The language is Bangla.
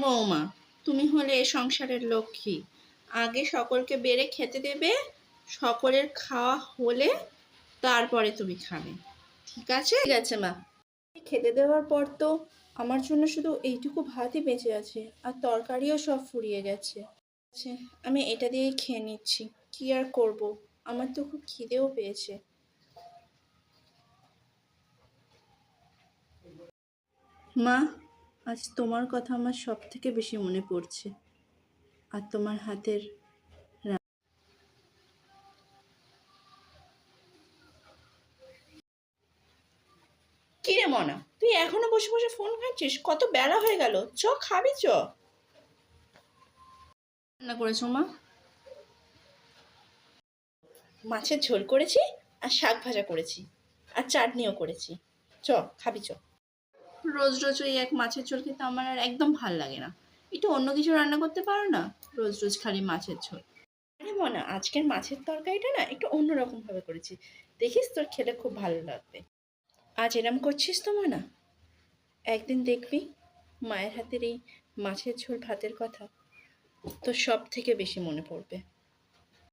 বৌমা, তুমি হলে এ সংসারের লক্ষ্মী। আগে সকলকে বেড়ে খেতে দেবে, সকলের খাওয়া হলে তারপরে তুমি খাবে। ঠিক আছে? ঠিক আছে মা। খেতে দেওয়ার পর তো আমার জন্য শুধু এইটুকু ভাতই বেঁচে আছে, আর তরকারিও সব ফুরিয়ে গেছে। আচ্ছা, আমি এটা দিয়ে খেয়ে নিচ্ছি। কি আর করব, আমার তো খুব খিদেও পেয়েছে। মা, আজ তোমার কথা আমার সব থেকে বেশি মনে পড়ছে, আর তোমার হাতের। কি রে মনা, তুই এখনো বসে বসে ফোন ঘাঁটছিস? কত বেলা হয়ে গেল, চ খাবি চ। রান্না করেছো মা? মাছের ঝোল করেছি, আর শাক ভাজা করেছি, আর চাটনিও করেছি। চ খাবি চ। রোজ রোজ ওই এক মাছের ঝোল খেতে আমার আর একদম ভাল লাগে না। একটু অন্য কিছু রান্না করতে পারো না? রোজ রোজ খালি মাছের ঝোল। আরে মনা, আজকের মাছের তরকারিটা না একটু অন্যরকম ভাবে করেছি, দেখিস তোর খেলে খুব ভালো লাগবে। আজ এরম করছিস তো মনা, একদিন দেখবি মায়ের হাতের এই মাছের ঝোল ভাতের কথা তোর সব থেকে বেশি মনে পড়বে।